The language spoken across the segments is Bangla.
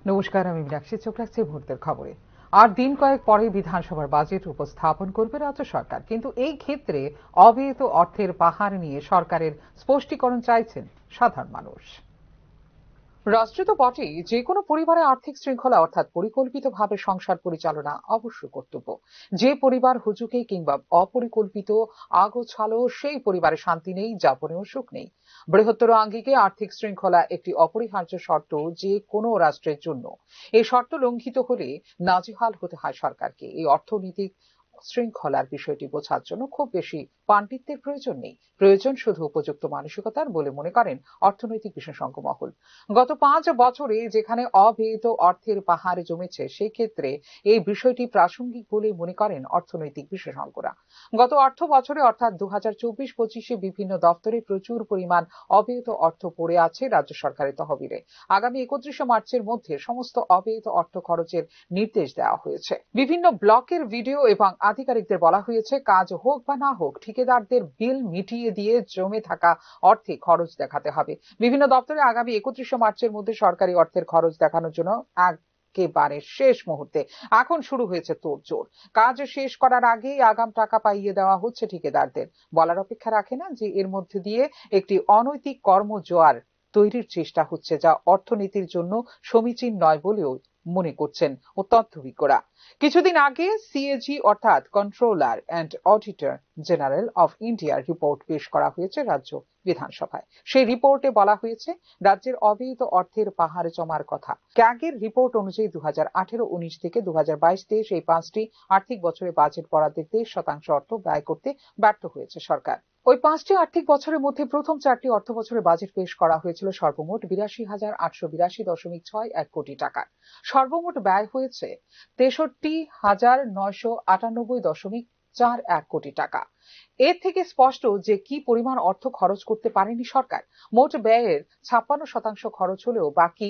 নমস্কার, আমি মীনাক্ষী। চোখ রাখছি মুহূর্তের খবরে। আর দিন কয়েক পরে বিধানসভার বাজেট উপস্থাপন করবে রাজ্য সরকার, কিন্তু এই ক্ষেত্রে অব্যয়িত অর্থের পাহাড় নিয়ে সরকারের স্পষ্টীকরণ চাইছেন সাধারণ মানুষ। রাষ্ট্র তো বটেই, যে কোনো পরিবারে আর্থিক শৃঙ্খলা অর্থাৎ পরিকল্পিতভাবে সংসার পরিচালনা অবশ্য কর্তব্য। যে পরিবার হুজুকে কিংবা অপরিকল্পিত আগোছালো, সেই পরিবারে শান্তি নেই, যাপনেও সুখ নেই। বৃহত্তর আঙ্গিকে আর্থিক শৃঙ্খলা একটি অপরিহার্য শর্ত যে কোনো রাষ্ট্রের জন্য। এই শর্ত লঙ্ঘিত হলে নাজেহাল হতে হয় সরকারকে। এই অর্থনৈতিক শৃঙ্খলার বিষয়টি বোঝার জন্য খুব বেশি পাণ্ডিত্যের প্রয়োজন নেই, প্রয়োজন শুধু উপযুক্ত মানসিকতার বলে মনে করেন অর্থনৈতিক বিশেষজ্ঞ মহল। গত 5 বছরে যেখানে অব্যয়িত অর্থের পাহাড় জমেছে, সেই ক্ষেত্রে এই বিষয়টি প্রাসঙ্গিক বলে মনে করেন অর্থনৈতিক বিশেষজ্ঞরা। গত অর্থ বছরে অর্থাৎ 2024-25-এ বিভিন্ন দপ্তরে প্রচুর পরিমাণ অব্যয়িত অর্থ পড়ে আছে রাজ্য সরকারের তহবিলে। আগামী 31 মার্চের মধ্যে সমস্ত অব্যয়িত অর্থ খরচের নির্দেশ দেওয়া হয়েছে। বিভিন্ন ব্লকের ভিডিও এবং আধিকারিকদের বলা হয়েছে, কাজ হোক বা না হোক, ঠিকাদারদের বিল মিটিয়ে দিয়ে জমে থাকা অর্থে খরচ দেখাতে হবে। বিভিন্ন দপ্তরে আগামী 31 মার্চের মধ্যে সরকারি অর্থের খরচ দেখানোর জন্য একেবারে শেষ মুহূর্তে এখন শুরু হয়েছে তোড়জোড়। কাজ শেষ করার আগেই আগাম টাকা পাইয়ে দেওয়া হচ্ছে ঠিকাদারদের। বলার অপেক্ষা রাখে না যে এর মধ্যে দিয়ে একটি অনৈতিক কর্মজোয়ার তৈরির চেষ্টা হচ্ছে, যা অর্থনীতির জন্য সমীচীন নয় বলেও মনে করছেন তথ্যবিজ্ঞরা। কিছুদিন আগে সিএজি অর্থাৎ controller and auditor general of ইন্ডিয়ার রিপোর্ট পেশ করা হয়েছে রাজ্য বিধানসভায়। সেই রিপোর্টে বলা হয়েছে, রাজ্যের অব্যয়িত অর্থের পাহাড়ে জমার কথা। ক্যাগের রিপোর্ট অনুযায়ী 2018-19 থেকে 2022-23 এই 5টি আর্থিক বছরে বাজেট বরাদ্দের 23% অর্থ ব্যয় করতে ব্যর্থ হয়েছে সরকার। ওই 5টি আর্থিক বছরের মধ্যে প্রথম 4টি অর্থ বছরে বাজেট পেশ করা হয়েছিল সর্বমোট 82,882.61 কোটি টাকার। সর্বমোট ব্যয় হয়েছে 63,998.41 কোটি টাকা। এর থেকে স্পষ্ট যে কি পরিমাণ অর্থ খরচ করতে পারেনি সরকার। মোট ব্যয়ের 56% খরচ হলেও বাকি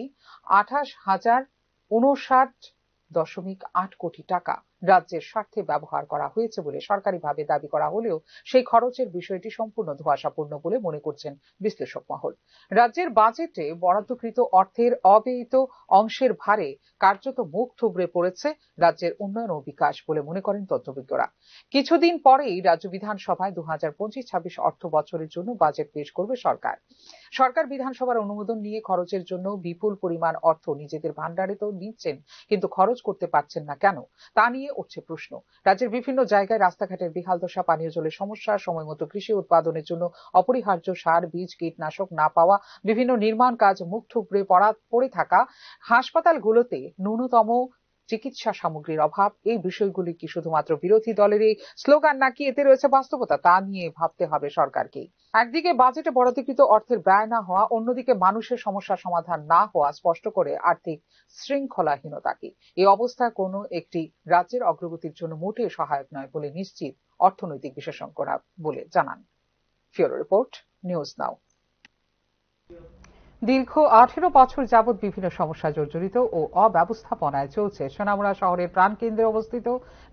28,059.8 কোটি টাকা রাজ্যের স্বার্থে ব্যবহার করা হয়েছে বলে সরকারিভাবে দাবি করা হলেও সেই খরচের বিষয়টি সম্পূর্ণ ধোঁয়াশাপূর্ণ বলে মনে করছেন বিশ্লেষক মহল। রাজ্যের বাজেটে বরাদ্দকৃত অর্থের অব্যয়িত অংশের ভারে কার্যত মুখ থুবড়ে পড়েছে রাজ্যের উন্নয়ন ও বিকাশ বলে মনে করেন তথ্যবিজ্ঞরা। কিছুদিন পরেই রাজ্য বিধানসভায় 2025-26 অর্থ বছরের জন্য বাজেট পেশ করবে সরকার। সরকার বিধানসভার অনুমোদন নিয়ে খরচের জন্য বিপুল পরিমাণ অর্থ নিজেদের ভান্ডারে তো নিচ্ছেন, কিন্তু খরচ করতে পারছেন না কেন, তা নিয়ে উঠছে প্রশ্ন। রাজ্যের বিভিন্ন জায়গায় রাস্তাঘাটের বেহাল দশা, পানীয় জলের সমস্যা, সময়মতো কৃষি উৎপাদনের জন্য অপরিহার্য সার, বীজ, কীটনাশক না পাওয়া, বিভিন্ন নির্মাণ কাজ মুখ থুবড়ে পড়ে থাকা, হাসপাতালগুলোতে ন্যূনতম চিকিৎসা সামগ্রীর অভাব, এই বিষয়গুলি কি শুধুমাত্র বিরোধী দলেরই স্লোগান নাকি এতে রয়েছে বাস্তবতা, তা নিয়ে ভাবতে হবে সরকারকে। একদিকে বাজেটে বরাদ্দকৃত অর্থের ব্যয় না হওয়া, অন্যদিকে মানুষের সমস্যা সমাধান না হওয়া স্পষ্ট করে আর্থিক শৃঙ্খলাহীনতাকে। এই অবস্থায় কোনো একটি রাজ্যের অগ্রগতির জন্য মোটেই সহায়ক নয় বলে নিশ্চিত অর্থনৈতিক বিশেষজ্ঞরা বলে জানান। ফিওরো রিপোর্ট, নিউজ নাও। দীর্ঘ 18 বছর যাবৎ বিভিন্ন সমস্যা জর্জরিত ও অব্যবস্থাপনায় চলছে সোনামুড়া শহরের প্রাণকেন্দ্রে অবস্থিত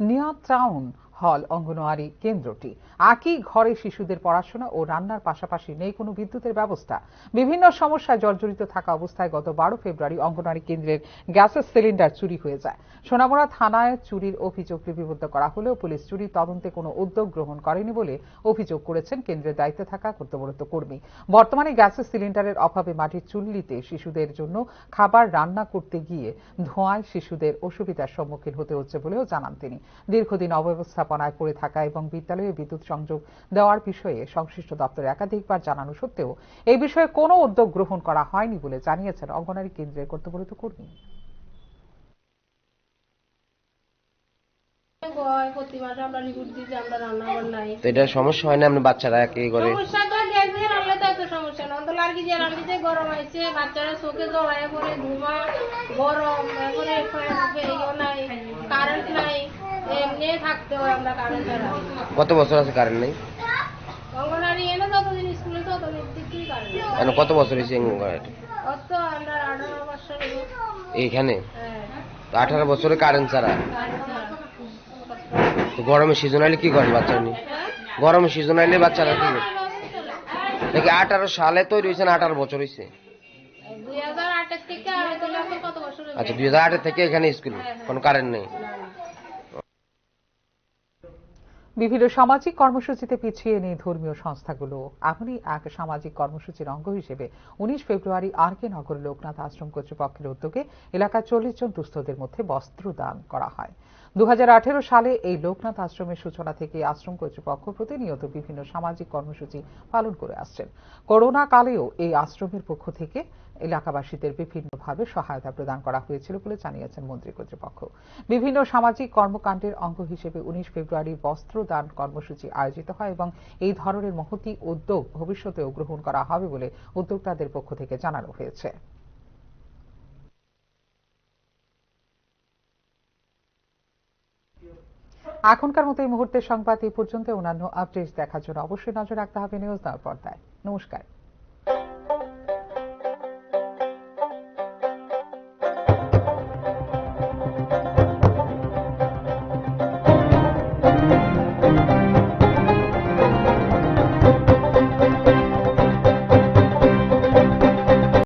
নিয়া টাউন হল অঙ্গনওয়াড়ি কেন্দ্রটি। একই ঘরে শিশুদের পড়াশোনা ও রান্নার পাশাপাশি নেই কোনো বিদ্যুতের ব্যবস্থা। বিভিন্ন সমস্যায় জর্জরিত থাকা অবস্থায় গত 12 ফেব্রুয়ারি অঙ্গনওয়াড়ি কেন্দ্রের গ্যাসের সিলিন্ডার চুরি হয়ে যায়। সোনামুড়া থানায় চুরির অভিযোগ লিপিবদ্ধ করা হলেও পুলিশ চুরির তদন্তে কোনো উদ্যোগ গ্রহণ করেনি বলে অভিযোগ করেছেন কেন্দ্রের দায়িত্বে থাকা কর্তব্যরত কর্মী। বর্তমানে গ্যাসের সিলিন্ডারের অভাবে মাটির চুল্লিতে শিশুদের জন্য খাবার রান্না করতে গিয়ে ধোঁয়ায় শিশুদের অসুবিধার সম্মুখীন হতে হচ্ছে বলেও জানান তিনি। দীর্ঘদিন অব্যবস্থাপনায় পড়ে থাকা এবং বিদ্যালয়ে বিদ্যুৎ সংযোগ দেওয়ার বিষয়ে সংশ্লিষ্ট দপ্তরে একাধিকবার জানানো সত্ত্বেও এই বিষয়ে কোনো উদ্যোগ গ্রহণ করা হয়নি বলে জানিয়েছেন অঙ্গনওয়াড়ি কেন্দ্রের কর্তব্যরত কর্মী। এটা সমস্যা হয় না, আমরা বাচ্চারা একই করে গরম হয়েছে, বাচ্চারা চোখে জড়ায় পড়ে, ধুমা গরম, কারেন্ট নাই, এমনি থাকতে হয় আমরা কারেন্ট ছাড়া। কত বছর আছে কারেন্ট নেই? অঙ্গনারী এনে যতদিন স্কুলে ততদিন কিছুই কারেন্ট। কত বছর হয়েছে অত আমরা 18 বছর এইখানে? 18 বছরে কারেন্ট ছাড়া। তো গরমে সিজন আইলে কি করেন বাচ্চারা নিয়ে? গরমে সিজন আইলে বাচ্চারা কি করে? নাকি 18 সালে তৈরি হয়েছে না 18 বছর হয়েছে? 2008 থেকে আর তো এখন কত বছর হলো? আচ্ছা 2008 থেকে এখানে স্কুল কোনো কারেন্ট নেই। বিভিন্ন সামাজিক কর্মসূচিতে পিছিয়ে নেই ধর্মীয় সংস্থাগুলো। এমনই এক সামাজিক কর্মসূচির অঙ্গ হিসেবে 19 ফেব্রুয়ারি আর কে নগর লোকনাথ আশ্রম কর্তৃপক্ষের উদ্যোগে এলাকার 40 জন দুস্থদের মধ্যে বস্ত্র দান করা হয়। 2018 সালে এই লোকনাথ আশ্রমের সূচনা থেকে আশ্রম কর্তৃপক্ষ প্রতিনিয়ত বিভিন্ন সামাজিক কর্মসূচি পালন করে আসছেন। করোনা কালেও এই আশ্রমের পক্ষ থেকে এলাকাবাসীদের বিভিন্নভাবে সহায়তা প্রদান করা হয়েছিল বলে জানিয়েছেন মন্ত্রী কর্তৃপক্ষ। বিভিন্ন সামাজিক কর্মকাণ্ডের অঙ্গ হিসেবে 19 ফেব্রুয়ারি বস্ত্র দান কর্মসূচি আয়োজিত হয় এবং এই ধরনের মহতী উদ্যোগ ভবিষ্যতেও গ্রহণ করা হবে বলে উদ্যোক্তাদের পক্ষ থেকে জানানো হয়েছে। এখনকার মতো এই মুহূর্তের সংবাদ এই পর্যন্ত। অন্যান্য আপডেট দেখার জন্য অবশ্যই নজর রাখতে হবে নিউজ নাও পর্দায়। নমস্কার।